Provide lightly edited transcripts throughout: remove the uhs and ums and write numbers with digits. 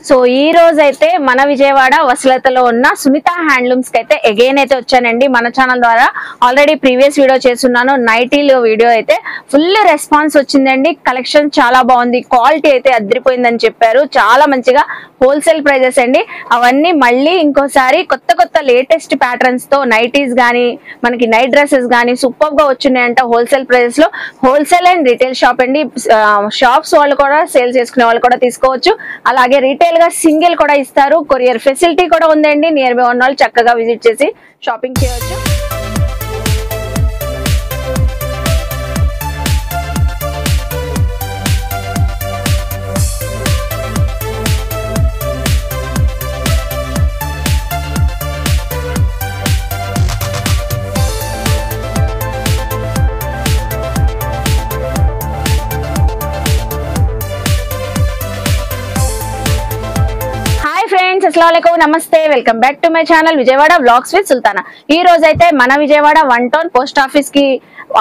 So ఈ రోజు అయితే మన విజయవాడ వసలతలో ఉన్న సునీత హ్యాండ్లూమ్స్ కి అయితే అగైన్ అయితే వచ్చానండి. మన ఛానల్ ద్వారా ఆల్రెడీ ప్రీవియస్ వీడియో చేస్తున్నాను. నైటీలో వీడియో అయితే ఫుల్ రెస్పాన్స్ వచ్చిందండి. కలెక్షన్ చాలా బాగుంది, క్వాలిటీ అయితే అదిరిపోయిందని చెప్పారు. చాలా మంచిగా హోల్సేల్ ప్రైజెస్ అండి. అవన్నీ మళ్ళీ ఇంకోసారి కొత్త కొత్త లేటెస్ట్ ప్యాటర్న్స్ తో నైటీస్ గానీ మనకి నైట్ డ్రెస్సెస్ గానీ సూపర్ గా వచ్చినాయంట హోల్సేల్ ప్రైజెస్ లో. హోల్సేల్ అండ్ రీటైల్ షాప్ అండి. షాప్స్ వాళ్ళు కూడా సేల్ చేసుకునే వాళ్ళు కూడా తీసుకోవచ్చు. అలాగే రీటైల్ గా సింగిల్ కూడా ఇస్తారు. కొరియర్ ఫెసిలిటీ కూడా ఉందండి. నియర్ బై ఉన్న వాళ్ళు చక్కగా విజిట్ చేసి షాపింగ్ చేయవచ్చు. అస్సలాముఅలైకుం, నమస్తే, welcome back to my channel Vijayawada vlogs with Sultana. ఈ రోజు అయితే మన విజయవాడ 1 టౌన్ పోస్ట్ ఆఫీస్ కి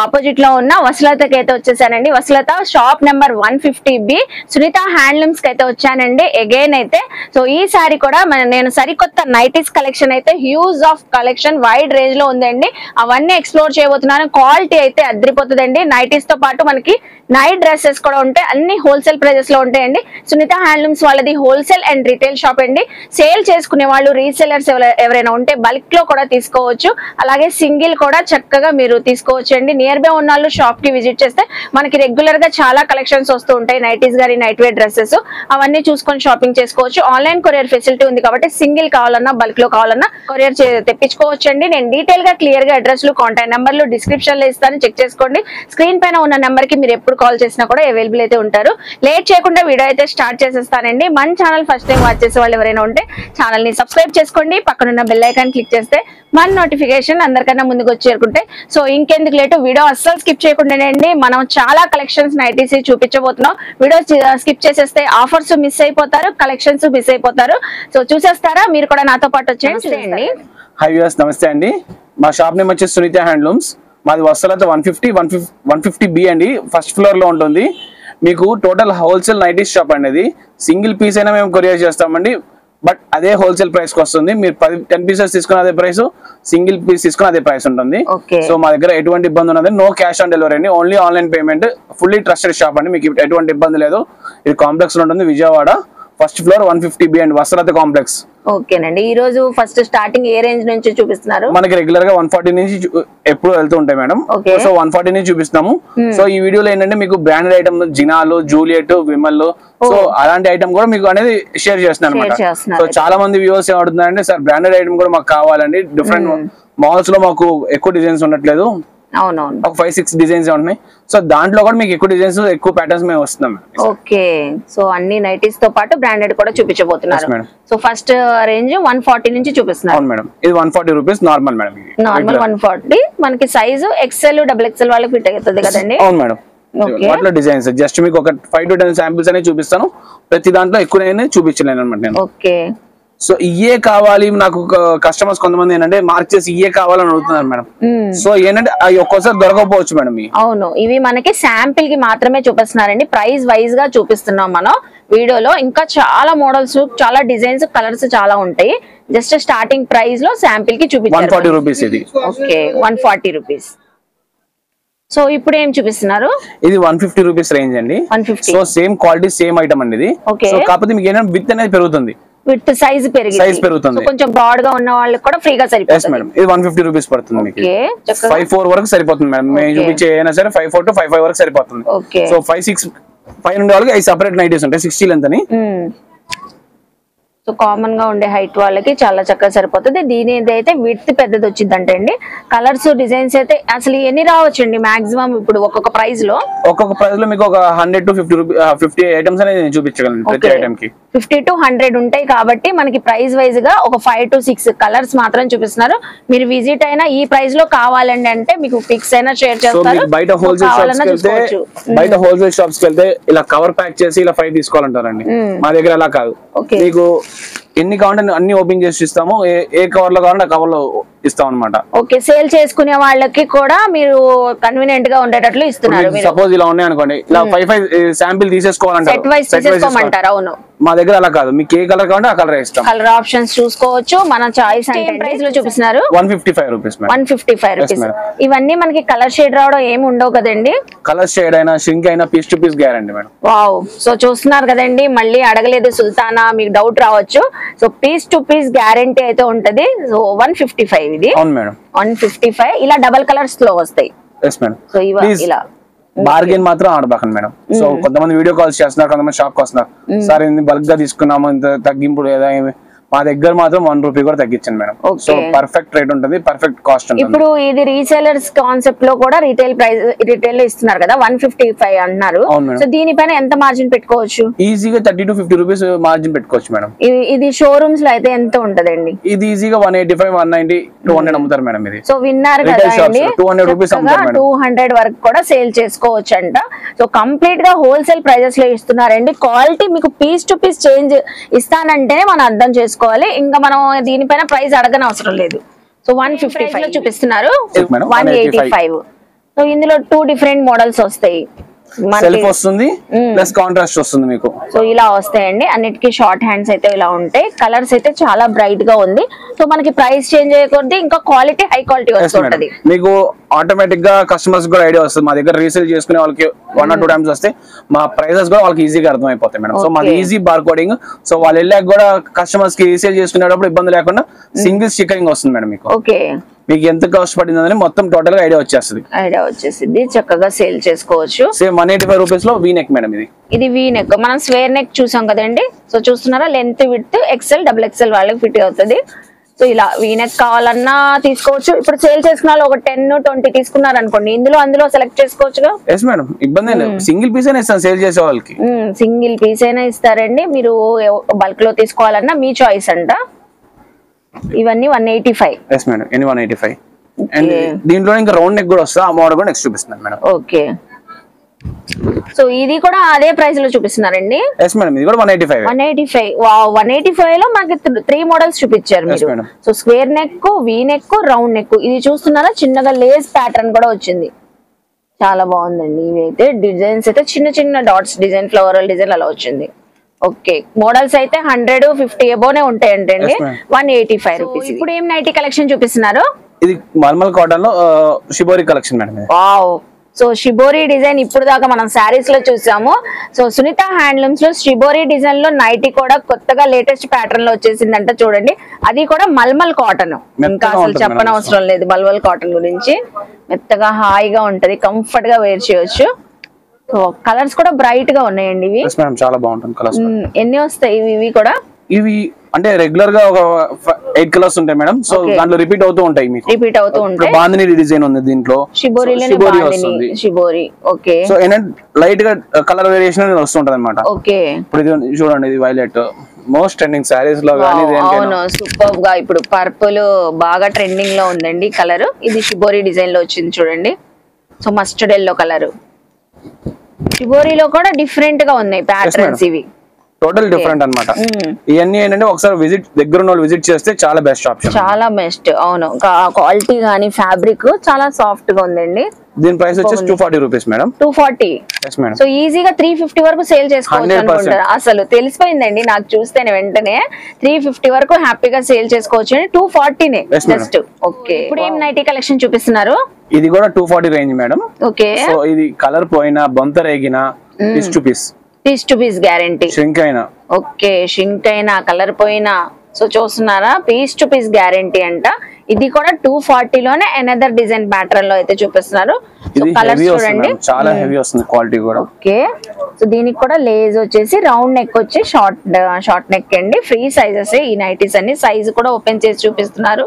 ఆపోజిట్ లో ఉన్న వసలతకి అయితే వచ్చేసానండి. Vasalatha shop number 150B Sunitha handlooms కి అయితే వచ్చానండి అగైన్ అయితే. సో ఈసారి కూడా నేను సరికొత్త నైటీస్ కలెక్షన్ అయితే huge of collection wide range లో ఉందండి. అవన్నీ ఎక్స్ప్లోర్ చేయబోతున్నాను. క్వాలిటీ అయితే అదిరిపోతుందండి. నైటీస్ తో పాటు మనకి నైట్ డ్రెస్సెస్ కూడా ఉంటాయి. అన్ని హోల్సేల్ ప్రైజెస్ లో ఉంటాయండి. సునీత హ్యాండ్లూమ్స్ వాళ్ళది హోల్సేల్ అండ్ రిటైల్ షాప్ అండి. సేల్ చేసుకునే వాళ్ళు రీసెలర్స్ ఎవరైనా ఉంటే బల్క్ లో కూడా తీసుకోవచ్చు. అలాగే సింగిల్ కూడా చక్కగా మీరు తీసుకోవచ్చు అండి. నియర్ బై ఉన్న వాళ్ళు షాప్ కి విజిట్ చేస్తే మనకి రెగ్యులర్ గా చాలా కలెక్షన్స్ వస్తూ ఉంటాయి. నైటీస్ గానీ నైట్ వేర్ డ్రెస్సెస్ అవన్నీ చూసుకొని షాపింగ్ చేసుకోవచ్చు. ఆన్లైన్ కొరియర్ ఫెసిలిటీ ఉంది కాబట్టి సింగిల్ కావాలన్నా బల్క్ లో కావాలన్నా కొరియర్ తెప్పించుకోవచ్చు అండి. నేను డీటెయిల్ గా క్లియర్ గా అడ్రస్ లు కాంటాక్ట్ నెంబర్లు డిస్క్రిప్షన్ లో ఇస్తాను, చెక్ చేసుకోండి. స్క్రీన్ పైన ఉన్న నెంబర్ కి మీరు ఎప్పుడు కాల్ చేసినా కూడా అవైలబుల్ అయితే ఉంటారు. లేట్ చేయకుండా వీడియో అయితే స్టార్ట్ చేసేస్తానండి. మన ఛానల్ ఫస్ట్ టైం వాచ్ చేసే వాళ్ళు ఎవరైనా ఉంటే ఛానల్ ని సబ్స్క్రైబ్ చేసుకోండి. పక్కనున్న బెల్ ఐకాన్ క్లిక్ చేస్తే మన నోటిఫికేషన్ అందరికన్నా ముందుకు వచ్చి చేరుకుంటాయి. సో ఇంకెందుకు లేటు వీడియో అస్సలు స్కిప్ చేయకుండానండి. మనం చాలా కలెక్షన్స్ నైటీస్ చూపించబోతున్నాం. వీడియో స్కిప్ చేసేస్తే ఆఫర్స్ మిస్ అయిపోతారు, కలెక్షన్స్ మిస్ అయిపోతారు. సో చూసేస్తారా? మీరు కూడా నాతో పాటు వచ్చేయండి. హై వ్యూయర్స్, నమస్తే అండి. మా షాప్ నేమ్ వచ్చేసి సునీత హ్యాండ్లూమ్స్. మాది వసలత 150B అండి. ఫస్ట్ ఫ్లోర్ లో ఉంటుంది. మీకు టోటల్ హోల్సేల్ నైటీస్ షాప్ అండి. సింగిల్ పీస్ అయినా మేము కొరియర్ చేస్తామండి. బట్ అదే హోల్సేల్ ప్రైస్ కి వస్తుంది. మీరు 10 పీసెస్ తీసుకున్న అదే ప్రైస్, సింగిల్ పీస్ తీసుకున్న అదే ప్రైస్ ఉంటుంది. సో మా దగ్గర ఎటువంటి ఇబ్బంది ఉన్నది, నో క్యాష్ ఆన్ డెలివరీ అండి, only online payment. Fully trusted shop అండి. మీకు ఎటువంటి ఇబ్బంది లేదు. ఇది కాంప్లెక్స్ లో ఉంటుంది, విజయవాడ ఫస్ట్ ఫ్లోర్ 150B అండి, వసలత కాంప్లెక్స్. ఓకేనండి. ఈ రోజు ఫస్ట్ స్టార్టింగ్ ఏ రేంజ్ నుంచి చూపిస్తున్నారు? మనకి రెగ్యులర్ గా 140 నుంచి ఎప్పుడు వెళ్తూ ఉంటాయి మేడం. సో 140 నుంచి చూపిస్తాము. సో ఈ వీడియోలో ఏంటంటే మీకు branded item Jinal, Juliet, Vimal, so అలాంటి ఐటమ్ కూడా మీకు అనేది షేర్ చేస్తున్నాను అనమాట. సో చాలా మంది వ్యూవర్స్ ఏమడుతున్నారంటే సార్ బ్రాండెడ్ ఐటమ్ కూడా మాకు కావాలండి, డిఫరెంట్ మాల్స్ లో మాకు ఎక్కువ డిజైన్స్ ఉండట్లేదు, ఒక 5-6 డిజైన్స్ ఉన్నాయి. సో దాంట్లో కూడా మీకు ఎక్కువ డిజైన్స్, ఎక్కువ ప్యాటర్న్స్ మేము వస్తున్నాం. ఓకే. సో అన్ని నైటీస్ తో పాటు బ్రాండెడ్ కూడా చూపించబోతున్నారు. సో ఫస్ట్ రేంజ్ 140 నుంచి చూపిస్తున్నారు. అవును మేడం, ఇది 140 రూపీస్ నార్మల్ మేడం. నార్మల్ 140. మనకి సైజు XL, XXL వాళ్ళకి ఫిట్ అవుతుంది కదండి. అవును మేడం. వాటిలో డిజైన్స్ జస్ట్ మీకు ఒక 5 to 10 శాంపిల్స్ అనేది చూపిస్తాను. ప్రతి దాంట్లో ఎక్కువ చూపించలేను అనమాట నేను. ఓకే. సో ఇయే కావాలి నాకు. కస్టమర్స్ కొంతమంది ఏంటంటే మార్క్ చేసి ఇయే కావాలని అడుగుతున్నారు మేడం. సో ఏంటంటే అవి ఒక్కోసారి దొరకకపోవచ్చు మేడం. అవును, ఇవి మనకి శాంపిల్ కి మాత్రమే చూపిస్తున్నారండి. ప్రైస్ వైజ్ గా చూపిస్తున్నాం మనం వీడియోలో. ఇంకా చాలా మోడల్స్, చాలా డిజైన్స్, కలర్స్ చాలా ఉంటాయి. జస్ట్ స్టార్టింగ్ ప్రైస్ లో శాంపిల్ కి చూపించారు. 140 రూపీస్ ఇది. Okay, 140 rupees. సో ఇప్పుడు ఏం చూపిస్తున్నారు? ఇది 150 రూపీస్ రేంజ్ అండి. 150. So same quality, same item అండి ఇది. సో కాకపోతే మీకు ఏంటంటే విత్ అనేది పెరుగుతుంది, విత్ సైజ్ పెరుగుతుంది. కొంచెం బ్రాడ్ గా ఉన్న వాళ్ళకి కూడా ఫ్రీగా సరిపోతుంది మేడం. ఇది 150 రూపీస్ పడుతుంది మీకు. 5-4 వరకు సరిపోతుంది మేడం. మేము చూపించే అయినా సరే 5-4 to 5-5 వరకు సరిపోతుంది. సో 5-6 5 నుండి వాళ్ళకి 5 సెపరేట్ నైటీస్ ఉంటాయి 60 లెంత్ అని. సో కామన్ గా ఉండే హైట్ వాళ్ళకి చాలా చక్కగా సరిపోతుంది. దీని అయితే విడ్త్ పెద్దది వచ్చిందంటే అండి. కలర్స్, డిజైన్స్ అయితే అసలు ఎన్ని రావచ్చండి మాక్సిమం? ఇప్పుడు ఒక్కొక్క ప్రైస్ లో మీకు ఒక 100 to 50 ఐటమ్స్ అనేది చూపించగలను ప్రతి ఐటమ్ కి. 50 to 100 ఉంటాయి కాబట్టి మనకి ప్రైస్ వైజ్ గా ఒక 5 to 6 కలర్స్ మాత్రం చూపిస్తున్నారు. మీరు విజిట్ అయినా ఈ ప్రైస్ లో కావాలండి అంటే మీకు పిక్స్ అయినా షేర్ చేస్తారు. బయట హోల్సేల్ షాప్స్ కి వెళ్తే ఇలా కవర్ ప్యాక్ చేసి ఇలా 5 తీసుకోవాలంటారండి. మా దగ్గర అలా కాదు. మీకు ఎన్ని కావాలంటే అన్ని ఓపెన్ చేసి ఇస్తాము. ఏ కవర్ లో కావాలంటే ఆ కవర్ లో ఇస్తాం అన్నమాట. ఓకే. సేల్ చేసుకునే వాళ్ళకి కూడా మీరు కన్వీనియంట్ గా ఉండేటట్లు ఇస్తున్నారు. సపోజ్ ఇలా ఉన్నాయి అనుకోండి, ఇలా 5 శాంపిల్ తీసేసుకోవాలంటారు. సెట్ వైస్ తీసేసుకోమంటారు. అవును. మా దగ్గర అలా కాదు, మీకు ఏ కలర్ కావాలంటే ఆ కలర్ ఇస్తాం. కలర్ ఆప్షన్స్ చూసుకోవచ్చు. మన చాయిస్ అంటే ప్రైస్ లో చూపిస్తున్నారు 155 రూపీస్. 155 రూపీస్. ఇవన్నీ మనకి కలర్ షేడ్ రావడం ఏమి ఉండవు కదండి? కలర్ షేడ్ అయినా షింక్ అయినా piece to piece guarantee madam. Wow. So చూస్తున్నారు కదండి, మళ్ళీ అడగలేదు సుల్తానా మీకు డౌట్ రావచ్చు. So piece to piece guarantee అయితే ఉంటది. సో 155 ఇది. అవును మేడం, 155. ఇలా డబల్ కలర్స్ లో వస్తాయి. Yes madam. సో ఇలా బార్గెన్ మాత్రం ఆడబాకండి మేడం. సో కొంతమంది వీడియో కాల్స్ చేస్తున్నారు, కొంతమంది షాప్ కి వస్తున్నారు, సార్ ఇది బల్క్ గా తీసుకున్నాము ఇంత తగ్గింపు లేదా, మా దగ్గర మాత్రం 1 రూపీ కూడా తగ్గించండి మేడం. సో పర్ఫెక్ట్ రేట్ ఉంటుంది, పర్ఫెక్ట్ కాస్ట్ ఉంటుంది. ఇప్పుడు ఇది రీసేలర్స్ కాన్సెప్ట్ లో కూడా రీటైల్ ప్రైస్ రిటైల్ లో ఇస్తున్నారు కదా 155 అంటున్నారు. సో దీనిపైన ఎంత మార్జిన్ పెట్టుకోవచ్చు? ఈజీగా 30 to 50 రూపీస్ మార్జిన్ పెట్టుకోవచ్చు మేడం. ఇది షోరూమ్స్ లో అయితే ఎంత ఉంటదండి? ఇది ఈజీగా 185, 190, 200 అమ్ముతారు మేడం. ఇది సో విన్నారు కదా అండి, 200 రూపీస్ అమ్ముతారు మేడం. 200 వరకు కూడా సేల్ చేసుకోవచ్చు అంట. సో కంప్లీట్ గా హోల్సేల్ ప్రైజెస్ లో ఇస్తున్నారండి. క్వాలిటీ మీకు పీస్ టు పీస్ చేంజ్ ఇస్తానంటేనే మనం అర్థం చేసుకోవాలి. ఇంకా మనం దీనిపైన ప్రైస్ అడగని అవసరం లేదు. సో 155 చూపిస్తున్నారు, 185. సో ఇందులో 2 డిఫరెంట్ మోడల్స్ వస్తాయి. సెల్ఫ్ వస్తుంది ప్లస్ కాంట్రాస్ట్ వస్తుంది మీకు. సో ఇలా వస్తాయండి. అన్నిటికీ షార్ట్ హ్యాండ్స్ అయితే ఇలా ఉంటాయి. కలర్స్ అయితే చాలా బ్రైట్ గా ఉంది. సో మనకి ప్రైస్ చేంజ్ అయ్యకూడదు, ఇంకా క్వాలిటీ హై క్వాలిటీ వస్తుంటది. మీకు ఆటోమేటిక్ గా కస్టమర్స్ కూడా ఐడియా వస్తుంది. మా దగ్గర రీసేల్ చేసుకునే వాళ్ళకి 1 or 2 టైమ్స్ వస్తే మా ప్రైసెస్ కూడా వాళ్ళకి ఈజీగా అర్థమైపోతాయి మేడం. సో మాది ఈజీ బార్ కోడింగ్. సో వాళ్ళు వెళ్ళాక కూడా కస్టమర్స్ కి రీసేల్ చేసుకునేటప్పుడు ఇబ్బంది లేకుండా సింగిల్ స్టిక్కరింగ్ వస్తుంది మేడం మీకు. ఓకే, మీకు ఎంత కాస్ట్ పడిందని మొత్తం టోటల్ గా ఐడియా వచ్చేస్తుంది. చక్కగా సేల్ చేసుకోవచ్చు. సేమ్ 185 రూపీస్ లో వీ నెక్ మేడం. ఇది వీ నెక్. మనం స్క్వేర్ నెక్ చూసాం కదండి. సో చూస్తున్నారా, length width XL double XL వాళ్ళకి ఫిట్ అవుతుంది. సో ఇలా వీ నెక్ కావాలన్నా తీసుకోవచ్చు. ఇప్పుడు సేల్ చేసుకున్న వాళ్ళు ఒక 10, 20 తీసుకున్నారు అనుకోండి, అందులో సెలెక్ట్ చేసుకోవచ్చుగా. ఎస్ మేడం, ఇబ్బంది లేదు. సింగిల్ పీస్ అయినా ఇస్తాను సేల్ చేసే వాళ్ళకి. సింగిల్ పీస్ అయినా ఇస్తారండి. మీరు బల్క్ లో తీసుకోవాలన్నా మీ చాయిస్ అంట. ఇవన్నీ 185. ఎస్ మేడం, ఎన్ని 185. అండ్ దీంట్లో ఇంకా రౌండ్ నెక్ కూడా వస్తుంది. ఆ మోడల్ కూడా నెక్స్ట్ చూపిస్తున్నాను మేడం. ఓకే, సో ఇది కూడా అదే ప్రైస్ లో చూపిస్తున్నారండి. ఎస్ మేడం, ఇది కూడా 185. వావ్, 185 లో మనకి 3 మోడల్స్ చూపించారు మీరు. So square neck, V neck, round neck. ఇది చూస్తున్నారా, చిన్నగా లేస్ ప్యాటర్న్ కూడా వచ్చింది. చాలా బాగుందండి. ఇవి అయితే డిజైన్స్ అయితే చిన్న చిన్న డాట్స్ డిజైన్, ఫ్లవరల్ డిజైన్ అలా వచ్చింది. ఓకే, మోడల్స్ అయితే 150 అబోనే ఉంటాయండి. 185 రూపీస్. ఇప్పుడు ఏం నైటీ కలెక్షన్ చూపిస్తున్నారు? ఇది మల్మల్ కాటన్ లో shibori collection madam. Wow. So shibori design ఇప్పుడు దాకా మనం శారీస్ లో చూసాము. సో సునీత హ్యాండ్లూమ్స్ లో షిబోరి డిజైన్ లో నైటీ కూడా కొత్తగా లేటెస్ట్ ప్యాటర్న్ లో వచ్చేసిందంట. చూడండి, అది కూడా మల్మల్ కాటన్. ఇంకా అసలు చెప్పనవసరం లేదు మల్మల్ కాటన్ గురించి. మెత్తగా హాయిగా ఉంటది, కంఫర్ట్ గా వేర్ చేయొచ్చు. సో కలర్స్ కూడా బ్రైట్ గా ఉన్నాయండి ఇవి. చాలా బాగుంటుంది కలర్స్. ఎన్ని వస్తాయి ఇవి కూడా? ఇవి అంటే రెగ్యులర్ గా ఒక 8 కలర్స్ ఉంటాయి మేడం. సో దాంట్లో రిపీట్ అవుతూ ఉంటాయి. మీకు రిపీట్ అవుతూ ఉంటాయి. బాందిని డిజైన్ ఉంది దీంట్లో, షిబోరి వస్తుంది. షిబోరి. ఓకే, సో లైట్ గా కలర్ వేరియేషన్ వస్తుంటది అన్నమాట. ఓకే, ఇప్పుడు ఇది చూడండి, ఇది వైలెట్ మోస్ట్ ట్రెండింగ్ సారీస్ లో గానీ. అవును, సూపర్ గా ఇప్పుడు పర్పుల్ బాగా ట్రెండింగ్ లో ఉందండి కలర్. ఇది షిబోరి డిజైన్ లో వచ్చింది చూడండి. So mustard yellow colour. షిబోరిలో కూడా డిఫరెంట్ గా ఉన్నాయి ప్యాటర్న్స్. ఇవి టోటల్ డిఫరెంట్ అన్నమాట. ఇవన్నీ ఏంటంటే ఒకసారి దగ్గర ఉన్న విజిట్ చేస్తే చాలా బెస్ట్ ఆప్షన్, చాలా బెస్ట్. అవును, క్వాలిటీ గానీ ఫ్యాబ్రిక్ చాలా సాఫ్ట్ గా ఉందండి. దీని ప్రైస్ వచ్చేసి 240 రూపీస్ మేడం. 240. సో ఈజీగా 350 వరకు సేల్ చేసుకోవచ్చు అనుకుంటారు. అసలు తెలిసిపోయిందండి నాకు చూస్తేనే వెంటనే 350 వరకు హ్యాపీగా సేల్ చేసుకోవచ్చు. 240నే జస్ట్. ఓకే, ఇప్పుడు ఏం నైటీ కలెక్షన్ చూపిస్తున్నారు? ఇది కూడా 240 రేంజ్ మేడం. ఓకే, సో ఇది కలర్ పోయినా బొంత రేగిన piece to piece guarantee. Shrink అయినా ఓకే, షింక్ అయినా కలర్ పోయినా. సో చూస్తున్నారా, పీస్ టు పీస్ గ్యారంటీ అంట. ఇది కూడా 240 లోనే అనదర్ డిజైన్ ప్యాటర్న్ లో అయితే చూపిస్తున్నారు. కలర్స్ చూడండి, చాలా హెవీ వస్తుంది క్వాలిటీ కూడా. ఓకే, సో దీనికి కూడా లేజ్ వచ్చేసి రౌండ్ నెక్ వచ్చి షార్ట్ నెక్ అండి. ఫ్రీ సైజెస్ ఈ నైటీస్ అన్ని. సైజ్ కూడా ఓపెన్ చేసి చూపిస్తున్నారు.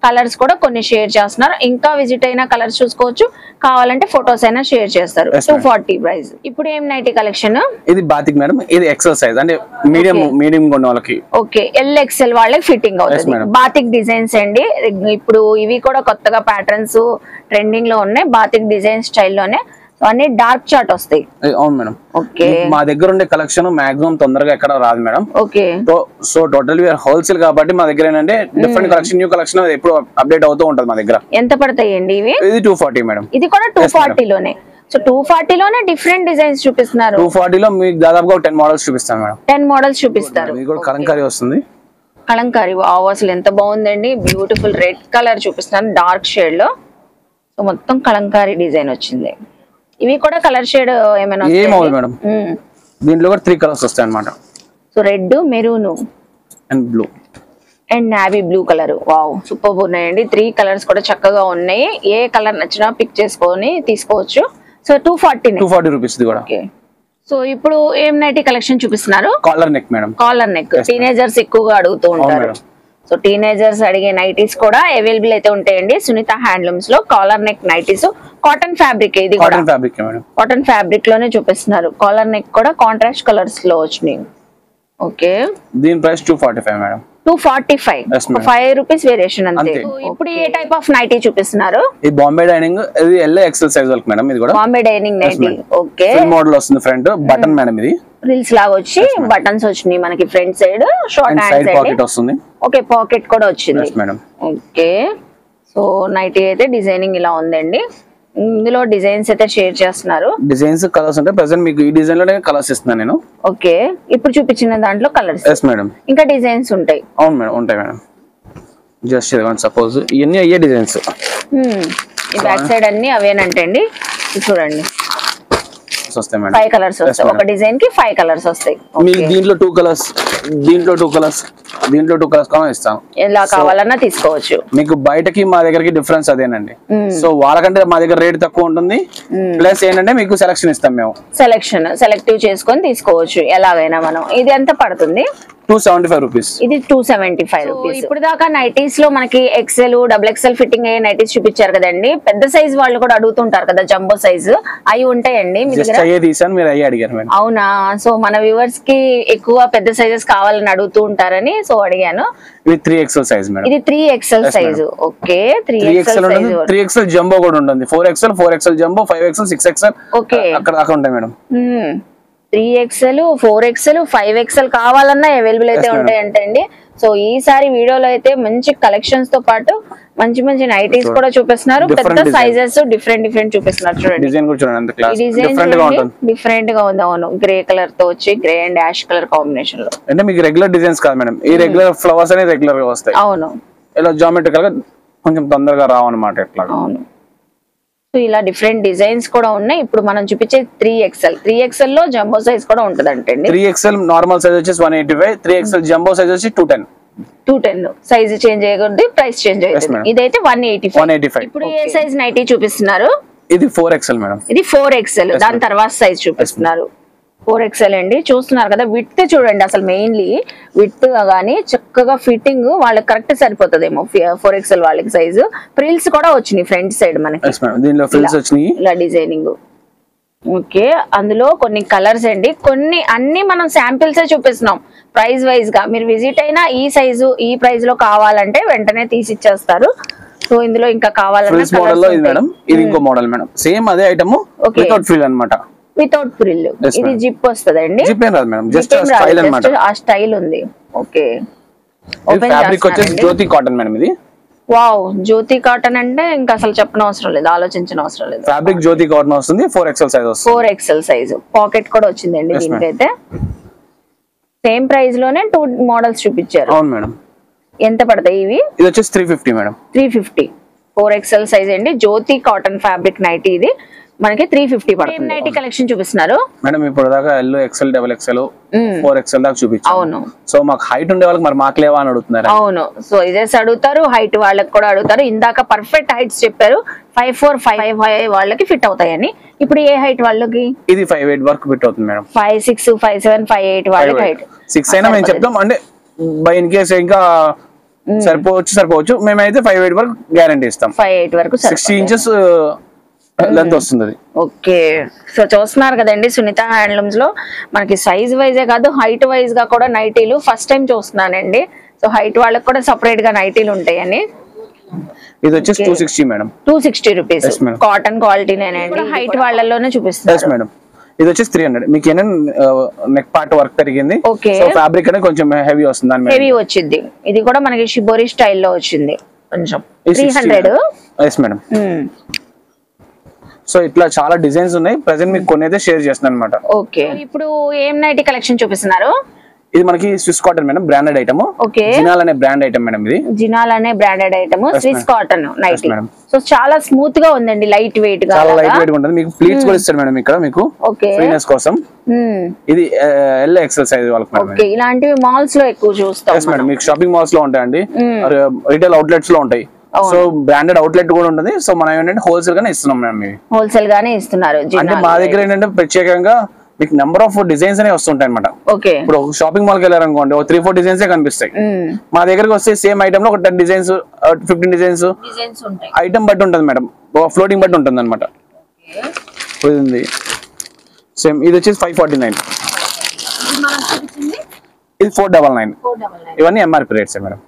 కలర్స్ కూడా కొన్ని షేర్ చేస్తున్నారు. ఇంకా విజిట్ అయినా కలర్స్ చూసుకోవచ్చు, కావాలంటే ఫొటోస్ అయినా షేర్ చేస్తారు. 240 ప్రైస్. ఇప్పుడు ఏం నైటీ కలెక్షన్? ఇది బాతిక్ మేడం. ఇది ఎక్సెల్ సైజ్ అంటే మీడియం కొన్న వాళ్ళకి. ఓకే, LXL వాళ్ళకి ఫిట్టింగ్ అవుతుంది. బాతిక్ డిజైన్స్ అండి. ఇప్పుడు ఇవి కూడా కొత్తగా ప్యాటర్న్స్ ట్రెండింగ్ లో ఉన్నాయి. బాతిక్ డిజైన్ స్టైల్లోనే అన్ని డార్క్ చార్ట్ వస్తాయి. అవును మేడం. ఓకే, మా దగ్గర ఉండే కలెక్షన్ మాక్సిమం తొందరగా ఎక్కడ రాదు madam. Okay, so total wholesale కాబట్టి మా దగ్గర ఏంటంటే డిఫరెంట్ కలెక్షన్, న్యూ కలెక్షన్ ఎప్పుడు అప్డేట్ అవుతూ ఉంటది మా దగ్గర. ఎంత పడతాయండి ఇవి? ఇది 240 మేడం. ఇది కూడా 240 లోనే. సో 240 లోనే డిఫరెంట్ డిజైన్స్ చూపిస్తున్నారు. 240 లో మీకు దాదాపుగా 10 మోడల్స్ చూపిస్తాను మేడం. 10 మోడల్స్ చూపిస్తారు. ఇది కూడా కలంకారీ వస్తుంది. కలంకారీ వావ్, అసలు ఎంత బాగుందండి. బ్యూటిఫుల్ రెడ్ కలర్ చూపిస్తున్నారు డార్క్ షేడ్ లో. సో మొత్తం కలంకారీ డిజైన్ వచ్చింది. ఇవి కూడా కలర్ షేడ్ ఏమైనా మేడం? దీంట్లో కూడా 3 కలర్స్ వస్తాయి అన్నమాట. So red, maroon and blue and navy blue colour. Wow super ఉన్నాయండి. 3 కలర్స్ కూడా చక్కగా ఉన్నాయి. ఏ కలర్ నచ్చినా పిక్ చేసుకొని తీసుకోవచ్చు. సో 240 రూపీస్ ఇది కూడా. సో ఇప్పుడు ఏం నైటీ కలెక్షన్ చూపిస్తున్నారు? Collar neck madam. Collar neck teenagers ఎక్కువగా అడుగుతూ ఉంటారు. సో టీనేజర్స్ అడిగే నైటీస్ కూడా అవైలబుల్ అయితే ఉంటాయండి సునీత హ్యాండ్లూమ్స్ లో. Collar neck nighties cotton fabric, ఇది కూడా కాటన్ ఫ్యాబ్రిక్ లోనే చూపిస్తున్నారు. కాలర్ నెక్ కూడా కాంట్రాస్ట్ కలర్స్ లో వచ్చినాయి. ఓకే, దీని ప్రైస్ 245 మేడం. 245, 5 రూపీస్ వేరియేషన్ అంతే. ఇప్పుడు ఏ టైప్ ఆఫ్ నైటీ చూపిస్తున్నారు? ఇది బాంబే డైనింగ్, ఇది ఎల్ ఎక్సెల్ సైజ్ వరకు మేడం. ఇది కూడా Bombay dyeing nighty. Okay, full model వస్తుంది. ఫ్రంట్ బటన్ మేడం, ఇది రిల్స్ లాగా వచ్చి బటన్స్ వచ్చినాయి మనకి. Front side short hand side pocket వస్తుంది. ఓకే, పాకెట్ కూడా వచ్చింది మేడం. ఓకే, సో నైటీ అయితే డిజైనింగ్ ఇలా ఉందండి. ఇందులో డిజైన్స్ అయితే షేర్ చేస్తున్నారు. డిజైన్స్ కలర్స్ ఉంటాయి. ప్రెసెంట్ మీకు ఈ డిజైన్ లోనే కలర్స్ ఇస్తున్నాను నేను. ఓకే, ఇప్పుడు చూపించిన దాంట్లో కలర్స్. Yes madam. ఇంకా డిజైన్స్ ఉంటాయి? అవును మేడం, ఉంటాయి మేడం. జస్ట్ ఇదిగోండి, సపోజ్ ఇవన్నీ అయ్యే డిజైన్స్. ఈ బ్యాక్ సైడ్ అన్ని అవేనంటండి. చూడండి, వస్తాయి మేడం. 5 కలర్స్ వస్తాయి. ఒక డిజైన్ కి 5 కలర్స్ వస్తాయి. మీకు దీంట్లో 2 కలర్స్, దీంట్లో 2 కలర్స్, దీంట్లో 2 కలర్స్ కావాలి ఇస్తాం. ఎలా కావాలన్నా తీసుకోవచ్చు. మీకు బయటకి మా దగ్గరకి డిఫరెన్స్ అదేనండి. సో వాళ్ళకంటే మా దగ్గర రేట్ తక్కువ ఉంటుంది. ప్లస్ ఏంటంటే మీకు సెలెక్షన్ ఇస్తాం మేము. సెలెక్టివ్ చేసుకొని తీసుకోవచ్చు ఎలాగైనా మనం. ఇది ఎంత పడుతుంది? 275 రూపీస్. ఇది 275 రూపీస్. ఇప్పుడు దాకా నైటీస్ లో మనకి ఎక్సెల్, డబుల్ ఎక్సెల్ ఫిట్టింగ్ అయ్యే నైటీస్ చూపించారు కదండి. పెద్ద సైజ్ వాళ్ళు కూడా అడుగుతుంటారు కదా, జంబో సైజు, అవి ఉంటాయండి మీ దగ్గర? మీరు అయ్యి అడిగారు మేడం. అవునా? సో మన వ్యూవర్స్ కి ఎక్కువ పెద్ద సైజెస్ కావాలని అడుగుతూ ఉంటారని సో అడిగాను. ఇది 3XL సైజ్ మేడం. ఇది 3XL size. Okay, 3XL size. 3XL jumbo కూడా ఉంటుంది. 4XL jumbo, 5XL, 6XL okay, అక్కడ దాకా ఉంటాయి మేడం. 3XL, 4XL, 5XL కావాలన్నా అవైలబుల్ అయితే ఉంటాయంటండి. సో ఈసారి వీడియోలో అయితే మంచి కలెక్షన్స్ తో పాటు మంచి మంచి నైటీస్ కూడా చూపిస్తున్నారు. పెద్ద సైజెస్ డిఫరెంట్ చూపిస్తున్నారు. చూడండి, డిజైన్ కూడా చూడండి, డిఫరెంట్ గా ఉంది. అవును, గ్రే కలర్ తో వచ్చి grey and ash colour combination లో. అంటే మీకు రెగ్యులర్ డిజైన్స్ కాదు మేడం, ఈ రెగ్యులర్ ఫ్లవర్స్ అనేది రెగ్యులర్ గా వస్తాయి. అవును, ఇలా జామెట్రికల్ గా కొంచెం తొందరగా రావన్నమాట ఇట్లా. అవును, సో ఇలా డిఫరెంట్ డిజైన్స్ కూడా ఉన్నాయి. ఇప్పుడు మనం చూపించే 3XL లో జంబో సైజ్ కూడా ఉంటది అంటండి. 3XL నార్మల్ సైజ్ వచ్చేసి 185, 3XL జంబో సైజ్ వచ్చి 210. సైజ్ చేంజ్ అయ్యేది, ప్రైస్ చేంజ్ అయ్యేది. ఇదైతే 185. ఇప్పుడు ఏ సైజ్ నైటీ చూపిస్తున్నారు? ఇది 4XL మేడం. ఇది 4XL. దాని తర్వాత సైజ్ చూపిస్తున్నారు. 4XL అండి. చూస్తున్నారు కదా, విడ్త్ చూడండి. అసలు మెయిన్లీ విడ్త్ గానీ చక్కగా ఫిట్టింగ్ వాళ్ళకి కరెక్ట్ సరిపోతుందేమో 4XL వాళ్ళకి సైజు. ఫ్రిల్స్ కూడా వచ్చినాయి ఫ్రంట్ సైడ్ మనకి. దీనిలో ఫ్రిల్స్ వచ్చినాయి, ఇలా డిజైనింగ్. ఓకే, అందులో కొన్ని కలర్స్ అండి. కొన్ని అన్ని మనం శాంపిల్స్ చూపిస్తున్నాం ప్రైస్ వైజ్ గా. మీరు విజిట్ అయినా ఈ సైజు ఈ ప్రైస్ లో కావాలంటే వెంటనే తీసిచ్చేస్తారు. సో ఇందులో ఇంకా కావాలంటే ఇది ఇంకో మోడల్ మేడం. సేమ్ అదే ఐటమ్ వితౌట్ ఫ్రిల్ అన్నమాట. Without frill. ఇది జిప్ వస్తదండి. జిప్ ఏం రాదు మేడం, జస్ట్ స్టైల్ అన్నమాట. ఆ స్టైల్ ఉంది. ఓకే, ఫ్యాబ్రిక్ వచ్చేసి జ్యోతి కాటన్ మేడం. ఇది వావ్, జ్యోతి కాటన్ అంటే ఇంకా అసలు చెప్పనవసరం లేదు, ఆలోచించిన అవసరం లేదు. ఫ్యాబ్రిక్ జ్యోతి కాటన్ వస్తుంది. 4XL సైజ్ వస్తుంది. 4XL size. పాకెట్ కూడా వచ్చిందండి దీనికైతే. సేమ్ ప్రైస్ లోనే 2 మోడల్స్ చూపించారు. అవును మేడం. ఎంత పడతాయి ఇవి? ఇది వచ్చేసి 350 మేడం. 350. 4XL సైజ్ అండి. జ్యోతి కాటన్ ఫ్యాబ్రిక్ నైటీ ఇది మనకి 350 పడుతుంది. నైటీ కలెక్షన్ చూపిస్తున్నారు మేడం. ఇప్పుడు దాకా L, XL, double XL, 4XL దాకా చూపించారు. అవును. సో మాకు హైట్ ఉండే వాళ్ళకి మరి మాకు లేవా అని అడుగుతున్నారు. అవును, సో ఇదే అడుగుతారు, హైట్ వాళ్ళకి కూడా అడుగుతారు. ఇందాక పర్ఫెక్ట్ హైట్స్ చెప్పారు. 5'4", 5'5" వాళ్ళకి ఫిట్ అవుతాయని. ఇప్పుడు ఏ హైట్ వాళ్ళకి? ఇది 5'8" వరకు ఫిట్ అవుతుంది మేడం. 5'6", 5'7", 5'8" వాళ్ళకి హైట్. 6 అయినా మేము చెప్తాం, అంటే బై ఇన్ కేస్ ఇంకా సరిపోవచ్చు. మేమైతే 5'8" వరకు గ్యారంటీ ఇస్తాం. 5'8" వరకు 60 ఇంచెస్ లెంత్ వస్తుంది. ఓకే, సో చూస్తున్నారు కదండి, సునీత హ్యాండ్లూమ్స్ లో మనకి సైజ్ వైజే కాదు హైట్ వైజ్ గా కూడా నైటీలు ఫస్ట్ టైం చూస్తున్నానండి. సో హైట్ వాళ్ళకి కూడా సపరేట్ గా నైటీలు ఉంటాయని. ఇది వచ్చేసి 260 మేడం. 260 రూపీస్. కాటన్ క్వాలిటీనేనండి. హైట్ వాళ్ళలోనే చూపిస్తారు మేడం. ఇది వచ్చేసి 300. మీకు ఏంటంటే నెక్ పార్ట్ వర్క్ పెరిగింది. సో ఫ్యాబ్రిక్ అనేది కొంచెం హెవీ వస్తుంది. హెవీ వచ్చింది. ఇది కూడా మనకి షిబోరి స్టైల్లో వచ్చింది కొంచెం. 300. Yes madam. సో ఇట్లా చాలా డిజైన్స్ ఉన్నాయి. ప్రెసెంట్ మీకు కొన్ని అయితే షేర్ చేస్తున్నాను అనమాట. ఓకే, ఇప్పుడు ఏం నైటీ కలెక్షన్ చూపిస్తున్నారు? ఇది మనకి Swiss cotton madam, branded item. Jinal అనే బ్రాండ్ ఐటమ్ మేడం. ఇది జినాల్ అనే branded item, Swiss cotton nighty. So చాలా స్మూత్ గా ఉందండి, లైట్ వెయిట్ గా. చాలా లైట్ వెయిట్ ఉంటుంది. మీకు ప్లీట్స్ కూడా ఇస్తారు మేడం ఇక్కడ మీకు ఫ్రీనెస్ కోసం. ఇది ఎల్ ఎక్సెల్ సైజ్ వాళ్ళకి మేడం. ఓకే, ఇలాంటివి మాల్స్ లో ఎక్కువ చూస్తాం మేడం. మీకు షాపింగ్ మాల్స్ లో ఉంటాయండి, రిటైల్ అవుట్లెట్స్ లో ఉంటాయి. సో బ్రాండెడ్ అవుట్లెట్ కూడా ఉంటుంది. సో మనం ఏంటంటే హోల్సేల్ గానే ఇస్తున్నాం మేడం. హోల్సేల్ గానే ఇస్తున్నారు. అంటే మా దగ్గర ఏంటంటే ప్రత్యేకంగా మీకు నెంబర్ ఆఫ్ డిజైన్స్ అనేవి వస్తుంటాయి అనమాట. ఇప్పుడు షాపింగ్ మాల్ కి వెళ్ళారనుకోండి, 3-4 డిజైన్స్ కనిపిస్తాయి. మా దగ్గరకు వస్తే సేమ్ ఐటమ్ లో ఒక 10 డిజైన్స్ 15 డిజైన్స్ ఐటమ్ బట్టి ఉంటుంది మేడం, ఫ్లోటింగ్ బట్టి ఉంటుంది అనమాట. సేమ్ ఇది వచ్చేసి 549, ఇది 499. ఇవన్నీ MRP rates madam.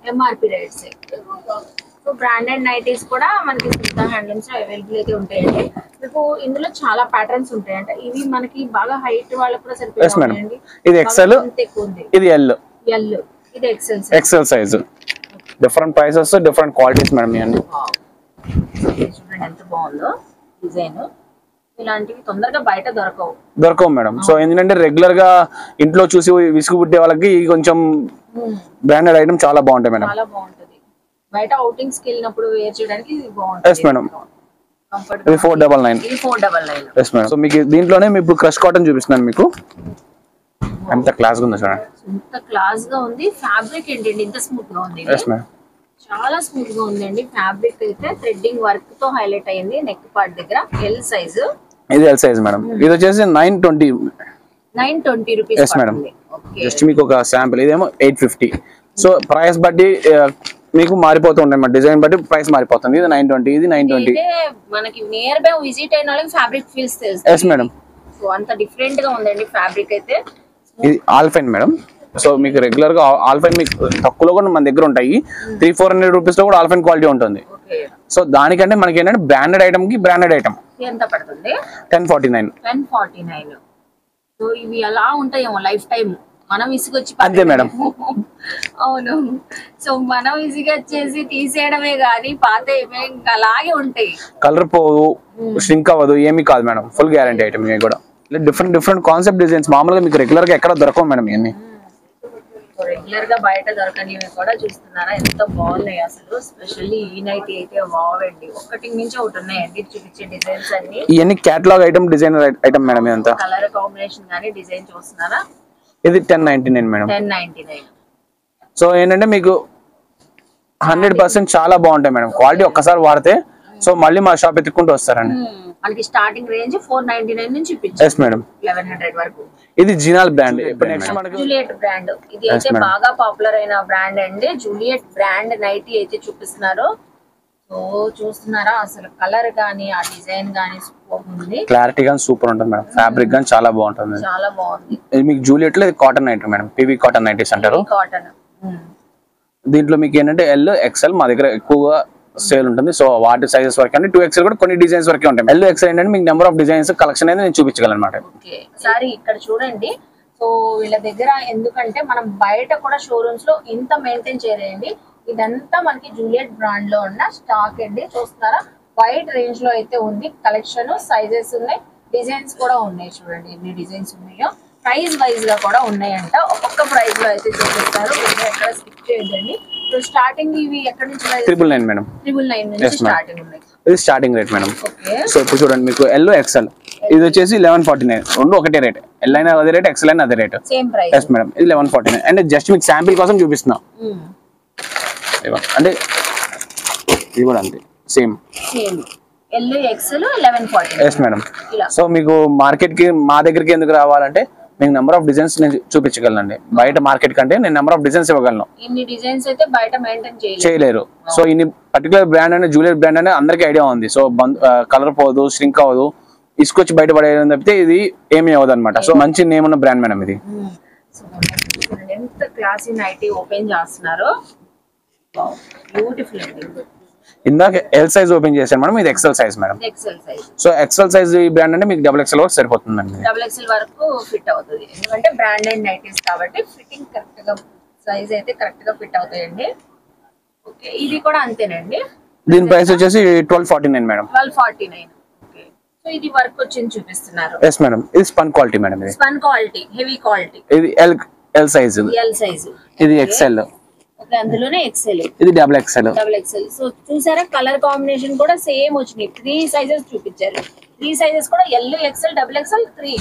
Branded nighties కూడా మనకి సుల్తా హ్యాండ్లూమ్స్ లో అవైలబుల్ అయితే ఉంటాయండి. మీకు ఇందులో చాలా ప్యాటర్న్స్ ఉంటాయంట. ఇవి మనకి బాగా హైట్ వాళ్ళకి కూడా సరిపోతాయండి. ఇది ఎక్సెల్, ఇది ఎల్, ఇది XL size. Different prices, different qualities madam. ఇవన్నీ చూడండి ఎంత బాగుందో డిజైన్. ఇలాంటివి తొందరగా బయట దొరకవు మేడం. సో ఎందుకంటే రెగ్యులర్ గా ఇంట్లో చూసి విసుగు పుట్టే వాళ్ళకి కొంచెం బ్రాండెడ్ ఐటమ్ చాలా బాగుంటాయి మేడం. చాలా బాగుంటది, బయట అవుటింగ్స్ కి వెళ్ళినప్పుడు వేర్ చేయడానికి ఇది బాగుంటుంది. yes madam. ఇది 499. ఇది 499. yes madam. సో మీకు దీంట్లోనే మీకు క్రష్ కాటన్ చూపిస్తున్నాను. మీకు ఎంత క్లాస్ గా ఉందో చూడండి. ఎంత క్లాస్ గా ఉంది. ఫ్యాబ్రిక్ ఏంటండి ఇంత స్మూత్ గా ఉంది. yes madam. చాలా స్మూత్ గా ఉందండి. ఫ్యాబ్రిక్ అయితే థ్రెడ్డింగ్ వర్క్ తో హైలైట్ అయ్యింది. నెక్ పార్ట్ దగ్గర ఎల్ సైజ్. ఇది ఎల్ సైజ్ మేడం. ఇది వచ్చేసి 920 రూపీస్. yes madam. జస్ట్ మీకు ఒక శాంపిల్. ఇదేమో 850. సో ప్రైస్ బట్టి మీకు మారిపోతూ ఉంటాయి అన్నమాట. డిజైన్ బట్టి ప్రైస్ మారిపోతుంది. ఇది 920, ఇది 920. మనకి నియర్ బై విజిట్ అయిన వాళ్ళకి ఫ్యాబ్రిక్ ఫీల్స్ తెలుసు. yes madam. సో అంత డిఫరెంట్ గా ఉందండి ఫ్యాబ్రిక్ అయితే. ఇది ఆల్ఫైన్ మేడం. సో మీకు రెగ్యులర్ గా ఆల్ఫైన్ మీకు తక్కువలో కూడా మన దగ్గర ఉంటాయి. 300-400 రూపీస్ లో కూడా ఆల్ఫైన్ క్వాలిటీ ఉంటుంది. సో దానికంటే మనకి ఏంటంటే బ్రాండెడ్ ఐటమ్ కి బ్రాండెడ్ ఐటమ్ ఎంత పడుతుంది? 1049. సో ఇవి అలా ఉంటాయేమో లైఫ్ టైం, మనం ఇసుకొచ్చి అంతే మేడం. అవును. సో మనం ఇసుకొచ్చేసి తీసేయడమే గానీ పాత అలాగే ఉంటాయి. కలర్ పోదు, ష్రింక్ అవ్వదు, ఏమీ కాదు మేడం. Full guarantee item. ఇవి కూడా డిఫరెంట్ కాన్సెప్ట్ డిజైన్స్ మామూలుగా మీకు రెగ్యులర్ గా ఎక్కడ దొరకవు మేడం. ఇవన్నీ రెగ్యులర్ గా బయట దొరకనివి కూడా చూస్తున్నారా ఎంత బాగున్నాయి అసలు. స్పెషల్లీ ఈ నైట్ అయితే బాగుంది. ఒకటి నుంచి ఒకటి ఉన్నాయండి చూపించే డిజైన్స్ అన్ని. ఇవన్నీ catalogue item, designer item madam. ఇదంతా కలర్ కాంబినేషన్ గానీ డిజైన్ చూస్తున్నారా. ఇది 1099 మేడం. 1099. సో ఏంటంటే మీకు 100% చాలా బాగుంటాయి మేడం. క్వాలిటీ ఒక్కసారి వాడితే సో మళ్ళీ మా షాప్ ఎత్తుకుంటూ వస్తారండి. మనకి స్టార్టింగ్ రేంజ్ 499 నుంచి yes మేడం. 1100 వరకు. ఇది జినాల్ బ్రాండ్. Juliet brand. ఇది అయితే బాగా పాపులర్ అయిన బ్రాండ్ అండి. జూలియట్ బ్రాండ్ నైటీ అయితే చూపిస్తున్నారు. సో చూస్తున్నారా అసలు కలర్ గానీ ఆ డిజైన్ గానీ సూపర్ ఉంది. క్లారిటీ గానీ సూపర్ ఉంటుంది మేడం. ఫ్యాబ్రిక్ గానీ చాలా బాగుంటుంది. చాలా బాగుంది. ఇది మీకు జూలియట్ లో cotton nightie madam. PV cotton nighties అంటారు. కాటన్. దీంట్లో మీకు ఏంటంటే ఎల్, ఎక్స్ఎల్ మా దగ్గర ఎక్కువగా సేల్ ఉంటుంది. సో వాటి సైజెస్ వరకు అంటే 2XL కూడా కొన్ని డిజైన్స్ వరకే ఉంటాయి. ఎల్, ఎక్స్ఎల్ ఏంటంటే మీకు నెంబర్ ఆఫ్ డిజైన్స్ కలెక్షన్ అనేది నేను చూపించగలను అనమాట. సారీ ఇక్కడ చూడండి. సో వీళ్ళ దగ్గర ఎందుకంటే మనం బయట కూడా షోరూమ్స్ లో ఇంత మెయింటైన్ చేయలేండి. ఇదంతా మనకి జూలియట్ బ్రాండ్ లో ఉన్న స్టాక్ అండి. చూస్తున్నారా వైడ్ రేంజ్ లో అయితే ఉంది కలెక్షన్. సైజెస్ ఉన్నాయి, డిజైన్స్ కూడా ఉన్నాయి. చూడండి ఎన్ని డిజైన్స్ ఉన్నాయో. ప్రైస్ వైజ్ గా కూడా ఉన్నాయంట. ఒక్కొక్క ప్రైస్ లో అయితే చూపిస్తారు. ఎక్కడ స్కిప్ చేయొద్దండి. సో స్టార్టింగ్ ఇవి ఎక్కడ నుంచి? 999 మేడం. 999 నుంచి స్టార్టింగ్ ఉన్నాయి. ఇది స్టార్టింగ్ రేట్ మేడం. సో ఇప్పుడు చూడండి మీకు ఎల్, ఎక్స్ఎల్ ఇది వచ్చేసి 1149. రెండు ఒకటే రేట్. ఎల్ అయినా అదే రేట్, ఎక్స్ఎల్ అయినా అదే rate. Same price. yes madam. ఇది 1149. అంటే జస్ట్ మీకు శాంపిల్ కోసం చూపిస్తున్నా. అంటే ఇది కూడా అంతే same. L, XL 1149. yes madam. So మీకు మార్కెట్ కి మా దగ్గరికి ఎందుకు రావాలంటే మీకు నెంబర్ ఆఫ్ డిజైన్స్ నేను చూపించగలనండి. బయట మార్కెట్ కంటే నేను నెంబర్ ఆఫ్ డిజైన్స్ ఇవ్వగలను. ఇన్ని డిజైన్స్ అయితే బయట మెయింటైన్ చేయలేరు. సో ఇన్ని పర్టికులర్ బ్రాండ్ అనే జూలియట్ బ్రాండ్ అనే అందరికీ ఐడియా ఉంది. సో కలర్ పోదు, ష్రింక్ అవ్వదు, ఇసుకొచ్చి బయట పడేయడం తప్పితే ఇది ఏమీ అవ్వదు అనమాట. సో మంచి నేమ్ ఉన్న బ్రాండ్ మేడం ఇది. ఎంత క్లాసీ నైటీ ఓపెన్ చేస్తున్నారు. బ్యూటిఫుల్ అండి. ఇందాక ఎల్ సైజ్ ఓపెన్ చేశాను మేడం. ఇది XL size madam. XL size. So XL size ఈ బ్రాండ్ అంటే మీకు XXL వరకు సరిపోతుందండి. XXL వరకు ఫిట్ అవుతుంది. ఎందుకంటే బ్రాండెడ్ నైటీస్ కాబట్టి ఫిట్టింగ్ కరెక్ట్ గా సైజ్ అయితే కరెక్ట్ గా ఫిట్ అవుతాయండి. ఓకే ఇది కూడా అంతేనండి. దీని ప్రైస్ వచ్చేసి 1249 మేడం. 1249. ఓకే సో ఇది వర్క్ వచ్చింది చూపిస్తున్నారు. ఎస్ మేడం, ఇది స్పన్ క్వాలిటీ మేడం. ఇది స్పన్ క్వాలిటీ, హెవీ క్వాలిటీ. ఇది ఎల్ సైజ్, ఇది ఎక్స్ఎల్, ఓకే అందులోనే ఎక్స్ఎల్, ఇది డబుల్ ఎక్స్ఎల్. సో చూసారా కలర్ కాంబినేషన్ కూడా సేమ్ వచ్చినాయి. 3 సైజెస్ చూపించారు. 3 సైజెస్ కూడా ఎల్, ఎక్స్ఎల్, డబుల్ ఎక్స్ఎల్, 3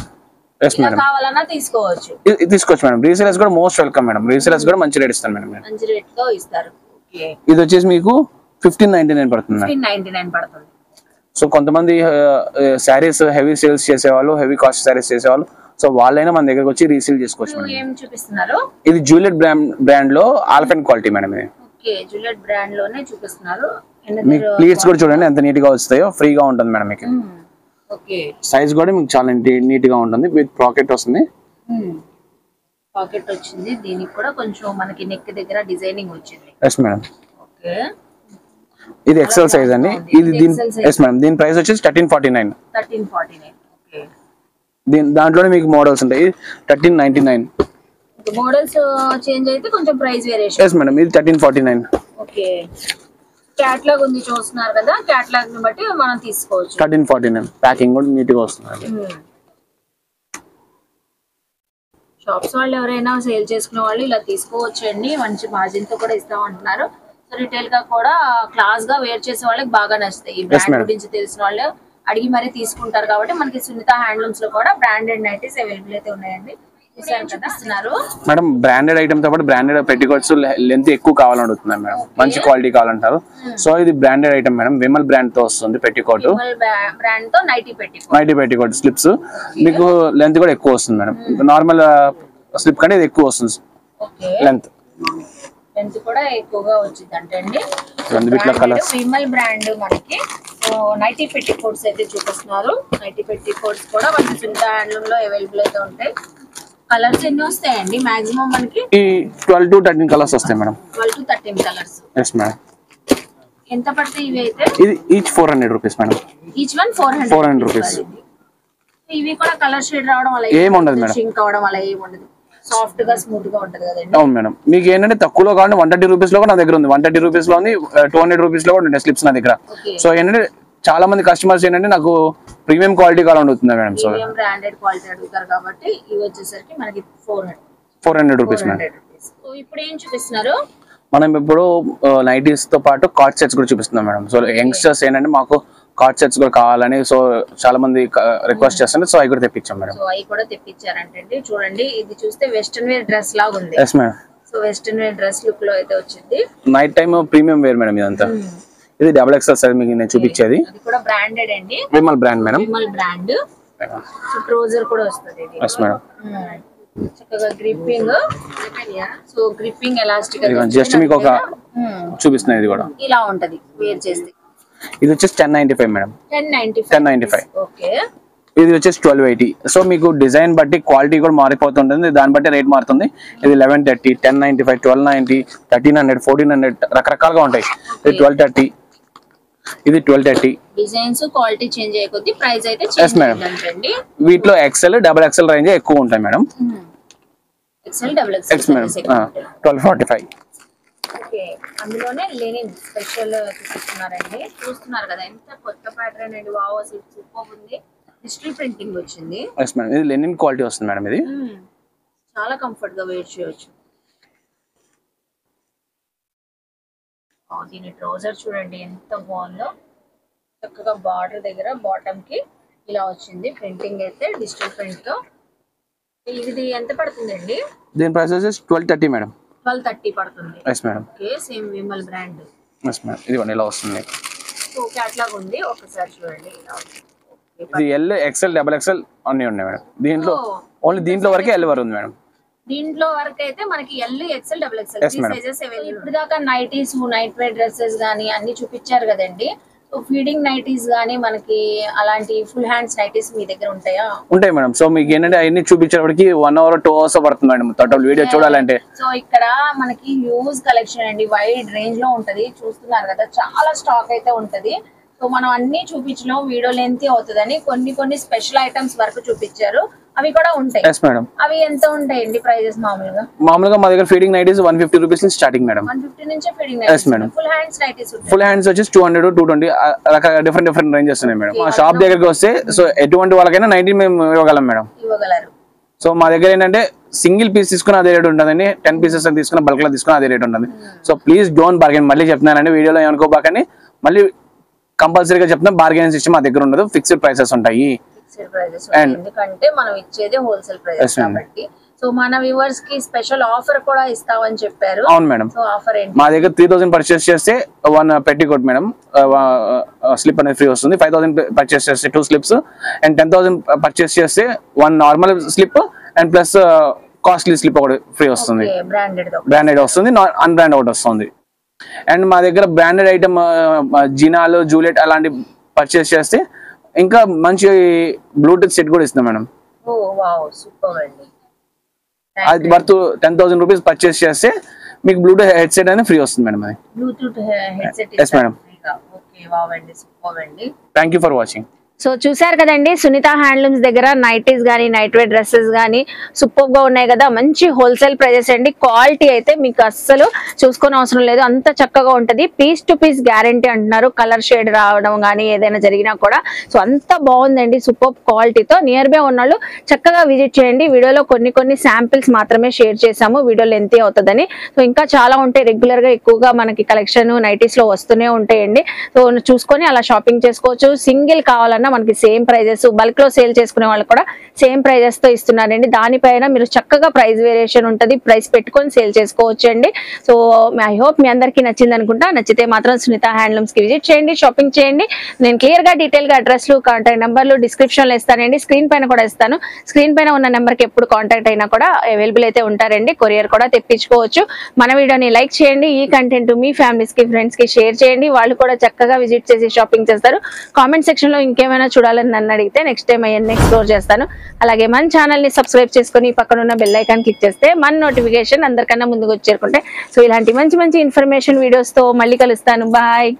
కావాలన్నా తీసుకోవచ్చు. తీసుకోవచ్చు మేడం. రీసేలర్స్ కూడా మోస్ట్ వెల్కమ్ మేడం. రీసేలర్స్ కూడా మంచి రేట్ ఇస్తాను మేడం. మంచి రేట్ తో ఇస్తారు. ఓకే ఇది వచ్చేసి మీకు 1599 పడుతుంది. 1599 పడుతుంది. సో కొంతమంది శారీస్ హెవీ సేల్స్ చేసేవాళ్ళు, హెవీ కాస్ట్ శారీస్ చేసేవాళ్ళు, సో వాళ్ళైనా మన దగ్గరకు వచ్చి రీసేల్ చేసుకోవచ్చు మేడం. ఏం చూపిస్తున్నారు? ఇది జూలియట్ బ్రాండ్ లో ఆల్ఫెన్ క్వాలిటీ మేడం. ఇది ఓకే జూలియట్ బ్రాండ్ లోనే చూపిస్తున్నారు. మీకు ప్లీట్స్ కూడా చూడండి ఎంత నీట్ గా వస్తాయో, ఫ్రీగా ఉంటుంది మేడం మీకు. ఓకే సైజ్ కూడా మీకు చాలా నీట్ గా ఉంటుంది. విత్ పాకెట్ వస్తుంది. పాకెట్ వచ్చింది. దీనికి కూడా కొంచెం మనకి నెక్ దగ్గర డిజైనింగ్ వచ్చింది. Yes madam. ఓకే ఇది ఎక్సెల్ సైజ్ అండి. ఇది ఎస్ మేడం. దీని ప్రైస్ వచ్చేసి 1349. 1349. ఓకే దాంట్లోనే మీకు మోడల్స్ ఉంటాయి. 1399. మోడల్స్ చేంజ్ అయితే కొంచెం ప్రైస్ వేరియేషన్. Yes madam. ఇది 1349. ఓకే క్యాటలాగ్ ఉంది చూస్తున్నారు కదా, క్యాటలాగ్ ని బట్టి మనం తీసుకోవచ్చు. 1349. ప్యాకింగ్ కూడా నీట్ గా వస్తుంది. షాప్స్ వాళ్ళు ఎవరైనా సేల్ చేసుకునే వాళ్ళు ఇలా తీసుకోవచ్చండి. మంచి మార్జిన్ తో కూడా ఇస్తామంటున్నారు. సో రిటైల్ గా కూడా క్లాస్ గా వేర్ చేసే వాళ్ళకి బాగా నచ్చుతాయి. ఈ బ్రాండ్ గురించి తెలిసిన వాళ్ళు అడిగి మరీ తీసుకుంటారు. కాబట్టి మనకి సునీత హ్యాండ్లూమ్స్ లో కూడా బ్రాండెడ్ నైటీస్ అవైలబుల్ అయితే ఉన్నాయండి. మేడం బ్రాండెడ్ ఐటమ్ తో పాటు బ్రాండెడ్ పెట్టికోట్స్ లెంత్ ఎక్కువ కావాలనుకుంటున్నాను మేడం. మంచి క్వాలిటీ కావాలంటారు. సో ఇది branded item madam. Vimal brand తో వస్తుంది పెట్టికోట్. బ్రాండ్ తో నైటీ పెట్టికోట్ స్లిప్స్ మీకు లెంత్ కూడా ఎక్కువ వస్తుంది మేడం. నార్మల్ స్లిప్ కంటే ఇది ఎక్కువ వస్తుంది లెంత్. లెంత్ కూడా ఎక్కువగా వచ్చింది అంటే అండి. విమల్ బ్రాండ్ మనకి నైటీ పెట్టికోట్స్ అయితే చూపిస్తున్నారు. నైటీ పెట్టికోట్స్ కూడా మనకి సునీత హ్యాండ్లూమ్ లో అవైలబుల్ అయితే ఉంటాయి. కలర్స్ ఎన్ని వస్తాయండి మాక్సిమం మనకి? 12 to 13 కలర్స్ వస్తాయి madam. 12 to 13 colours. yes madam. ఎంత పడతాయి ఇవి అయితే? ఇది each 400 rupees madam. Each one 400 rupees. ఇవి కూడా కలర్ షేడ్ రావడం వల్ల ఏం ఉండదు మేడం. షింక్ అవడం వల్ల ఏం ఉండదు. సాఫ్ట్ గా స్మూత్ గా ఉంటది కదండి. అవును మేడం. మీకు ఏంటంటే తక్కువలో కావాలి 130 రూపీస్ లో కూడా నా దగ్గర ఉంది. 130 రూపీస్ లో ఉంది, 200 రూపీస్ లో కూడా ఉంటాయి స్లిప్స్ నా దగ్గర. సో ఏంటంటే చాలా మంది కస్టమర్స్ ఏంటంటే నాకు ప్రీమియం క్వాలిటీ కావాలనుకుంటున్నారు madam. So premium branded quality అడుగుతారు కాబట్టి ఇవి వచ్చేసరికి మనకి 400 రూపీస్ మేడం. సో ఇప్పుడు ఏం చూపిస్తున్నారు? మనం ఇప్పుడు నైటీస్ తో పాటు కార్డ్ సెట్స్ కూడా చూపిస్తున్నాం మేడం. సో యంగ్స్టర్స్ ఏంటంటే మాకు కార్డ్ సెట్స్ కూడా కావాలని సో చాలా మంది రిక్వెస్ట్ చేస్తున్నారు. సో అవి కూడా తెప్పించాం మేడం. సో అవి కూడా తెప్పించారంటే చూడండి. ఇది చూస్తే వెస్టర్న్ వేర్ డ్రెస్ లాగా ఉంది. Yes madam. So western wear dress look లో అయితే వచ్చింది. Night time premium wear madam ఇదంతా. ఇది డబుల్ ఎక్స్ఎల్ సైజ్ మీకు నేను చూపించేది. ఇది కూడా బ్రాండెడ్ అండి. Vimal brand madam. Vimal brand. So trouser కూడా వస్తుంది ఇది. Yes madam. చక్కగా gripping. So gripping elastic just మీకు ఒక చూపిస్తున్నా. ఇది కూడా ఇలా ఉంటది వేర్ చేస్తే. ఇది వచ్చేసి 1095 మేడం. 1095. ఓకే ఇది వచ్చేసి 1280. సో మీకు డిజైన్ బట్టి క్వాలిటీ కూడా మారిపోతుంటుంది. దాన్ని బట్టి రేట్ మారుతుంది. ఇది 1130, 1095, 1290, 1300, 1400 రకరకాలుగా ఉంటాయి. ఇది 1230. ఇది 1230. డిజైన్స్ క్వాలిటీ చేంజ్ అయ్యే కొద్దీ ప్రైస్ అయితే చేంజ్ అవుతుందండి. వీటిలో ఎక్సెల్, డబుల్ ఎక్సెల్ రేంజ్ ఎక్కువ ఉంటాయి madam. XL, double XL madam. 1245. Okay అందులోనే లెనిన్ స్పెషల్ చూపిస్తున్నారండి. చూస్తున్నారు కదా ఎంత కొత్త ప్యాటర్న్ అండి. వావ్ అసలు సూపర్ ఉంది. డిజిటల్ ప్రింటింగ్ వచ్చింది. yes madam. ఇది లెనిన్ క్వాలిటీ వస్తుంది మేడం. ఇది చాలా కంఫర్ట్ గా వేర్ చేయొచ్చు. దీని ట్రౌజర్ చూడండి ఎంత బాగుందో. చక్కగా బార్డర్ దగ్గర బాటమ్ కి ఇలా వచ్చింది ప్రింటింగ్ అయితే డిజిటల్ ప్రింట్ తో. ఇది ఎంత పడుతుందండి? దీని ప్రైస్ వచ్చేసి 1230 మేడం. 1230 పడుతుంది. yes madam. Okay same Vimal brand. yes madam. ఇది ఇలా వస్తుంది. సో క్యాటలాగ్ ఉంది ఒకసారి చూడండి. ఇలా ఉంది. ఇది ఎల్, ఎక్స్ఎల్, డబుల్ ఎక్స్ఎల్ అన్ని ఉన్నాయి మేడం. దీంట్లో ఓన్లీ దీంట్లో వరకే ఎల్ వరకు ఉంది మేడం. దీంట్లో వరకు అయితే మనకి L, XL, double XL sizes available. ఇప్పుడు దాకా నైటీస్, నైట్ వేర్ డ్రెస్సెస్ గానీ అన్ని చూపించారు కదండి. సో ఫీడింగ్ నైటీస్ గానీ మనకి అలాంటి ఫుల్ హ్యాండ్స్ నైటీస్ మీ దగ్గర ఉంటాయా? ఉంటాయి మేడం. సో మీకు ఏంటంటే అవన్నీ చూపించేటప్పటికి 1 hour 2 hours పడుతుంది మేడం టోటల్ వీడియో చూడాలంటే. సో ఇక్కడ మనకి హ్యూజ్ కలెక్షన్ అండి. వైడ్ రేంజ్ లో ఉంటది. చూస్తున్నారు కదా చాలా స్టాక్ అయితే ఉంటది. సో మనం అన్ని చూపించడం వీడియో లెంత్ అవుతుందని కొన్ని స్పెషల్ ఐటమ్స్ వరకు చూపించారు. అవి కూడా ఉంటాయి. Yes madam. అవి ఎంత ఉంటాయండి ప్రైజెస్ మామూలుగా? మా దగ్గర ఫీడింగ్ నైటీస్ 150 రూపీస్ నుంచి స్టార్టింగ్ మేడం. 150 నుంచి feeding nighties. Madam. Full hands nighties ఉంటాయి. ఫుల్ హ్యాండ్స్ వచ్చేసి 200 220 రకాల డిఫరెంట్ రేంజెస్ ఉన్నాయి మేడం. మా షాప్ దగ్గరికి వస్తే సో ఎటువంటి వాళ్ళకైనా 90 మేము ఇవ్వగలం మేడం. ఇవ్వగలరు. సో మా దగ్గర ఏంటంటే సింగిల్ పీస్ తీసుకున్న అదే రేట్ ఉంటుందండి, 10 పీసెస్ తీసుకున్న బల్క్ లో తీసుకున్న అదే రేట్ ఉంటుంది. So please don't bargain. మళ్ళీ చెప్తున్నానండి, వీడియోలో ఏమనుకోబాకని మళ్ళీ కంపల్సరీగా చెప్తున్నా, బార్గెనింగ్ సిస్టమ్ మా దగ్గర ఉండదు, ఫిక్స్డ్ ప్రైసెస్ ఉంటాయి. ఎందుకంటే మనం ఇచ్చేది హోల్సేల్ ప్రైస్ కాబట్టి. సో మన వ్యూవర్స్ కి స్పెషల్ ఆఫర్ కూడా ఇస్తామని చెప్పారు. అవును మేడం. సో ఆఫర్ ఏంటి? మా దగ్గర 3000 పర్చేస్ చేస్తే 1 పెట్టికోట్ మేడం, స్లిప్ అనేది ఫ్రీ వస్తుంది. 5000 పర్చేస్ చేస్తే 2 స్లిప్స్, అండ్ 10,000 పర్చేస్ చేస్తే 1 normal slip and plus costly slip ఒకటి ఫ్రీ వస్తుంది. బ్రాండెడ్ వస్తుంది, అన్బ్రాండ్ ఒకటి వస్తుంది. అండ్ మా దగ్గర బ్రాండెడ్ ఐటమ్ జినాలు, జూలియట్ అలాంటి పర్చేస్ చేస్తే ఇంకా మంచి బ్లూటూత్ సెట్ కూడా ఇస్తాం మేడం. అది వర్త్ 10,000 రూపీస్ పర్చేస్ చేస్తే మీకు బ్లూటూత్ హెడ్ సెట్ అనేది ఫ్రీ వస్తుంది మేడం. అది Bluetooth head set. Yes madam. Okay, wow అండి, సూపర్ అండి. Thank you for watching. So చూసారు కదండి, సునీత హ్యాండ్లూమ్స్ దగ్గర నైటీస్ కానీ నైట్ వేర్ డ్రెస్సెస్ కానీ సూపర్ గా ఉన్నాయి కదా. మంచి హోల్సేల్ ప్రైజెస్ అండి. క్వాలిటీ అయితే మీకు అస్సలు చూసుకునే అవసరం లేదు, అంత చక్కగా ఉంటది. పీస్ టు పీస్ గ్యారంటీ అంటున్నారు, కలర్ షేడ్ రావడం కానీ ఏదైనా జరిగినా కూడా. సో అంత బాగుందండి, సూపర్ క్వాలిటీతో. నియర్ బై ఉన్నాళ్ళు చక్కగా విజిట్ చేయండి. వీడియోలో కొన్ని శాంపిల్స్ మాత్రమే షేర్ చేసాము, వీడియో లెంత్ అవుతుందని. సో ఇంకా చాలా ఉంటాయి, రెగ్యులర్ గా ఎక్కువగా మనకి కలెక్షన్ నైటీస్ లో వస్తూనే ఉంటాయండి. సో చూసుకొని అలా షాపింగ్ చేసుకోవచ్చు. సింగిల్ కావాలన్నా మనకి సేమ్ ప్రైజెస్, బల్క్ లో సేల్ చేసుకునే వాళ్ళు కూడా సేమ్ ప్రైజెస్ తో ఇస్తున్నారండి. దానిపైన మీరు చక్కగా ప్రైస్ వేరియేషన్ ఉంటుంది, ప్రైస్ పెట్టుకొని సేల్ చేసుకోవచ్చు అండి. సో ఐ హోప్ మీ అందరికీ నచ్చింది అనుకుంటా. నచ్చితే మాత్రం సునీత హ్యాండ్లూమ్స్ కి విజిట్ చేయండి, షాపింగ్ చేయండి. నేను క్లియర్ గా డీటెయిల్ గా అడ్రస్లు, కాంటాక్ట్ నెంబర్లు డిస్క్రిప్షన్ లో ఇస్తానండి, స్క్రీన్ పైన కూడా ఇస్తాను. స్క్రీన్ పైన ఉన్న నెంబర్ కి ఎప్పుడు కాంటాక్ట్ అయినా కూడా అవైలబుల్ అయితే ఉంటారండి. కొరియర్ కూడా తెప్పించుకోవచ్చు. మన వీడియోని లైక్ చేయండి, ఈ కంటెంట్ మీ ఫ్యామిలీస్ కి ఫ్రెండ్స్ కి షేర్ చేయండి, వాళ్ళు కూడా చక్కగా విజిట్ చేసి షాపింగ్ చేస్తారు. కామెంట్ సెక్షన్ లో ఇంకేమైనా చూడాలని నన్ను అడిగితే నెక్స్ట్ టైం అవన్నీ ఎక్స్ప్లోర్ చేస్తాను. అలాగే మన ఛానల్ ని సబ్స్క్రైబ్ చేసుకుని పక్కన ఉన్న బెల్ ఐకాన్ క్లిక్ చేస్తే మన నోటిఫికేషన్ అందరికన్నా ముందుకు వచ్చేరుకుంటే. సో ఇలాంటి మంచి ఇన్ఫర్మేషన్ వీడియోస్ తో మళ్ళీ కలుస్తాను. బాయ్.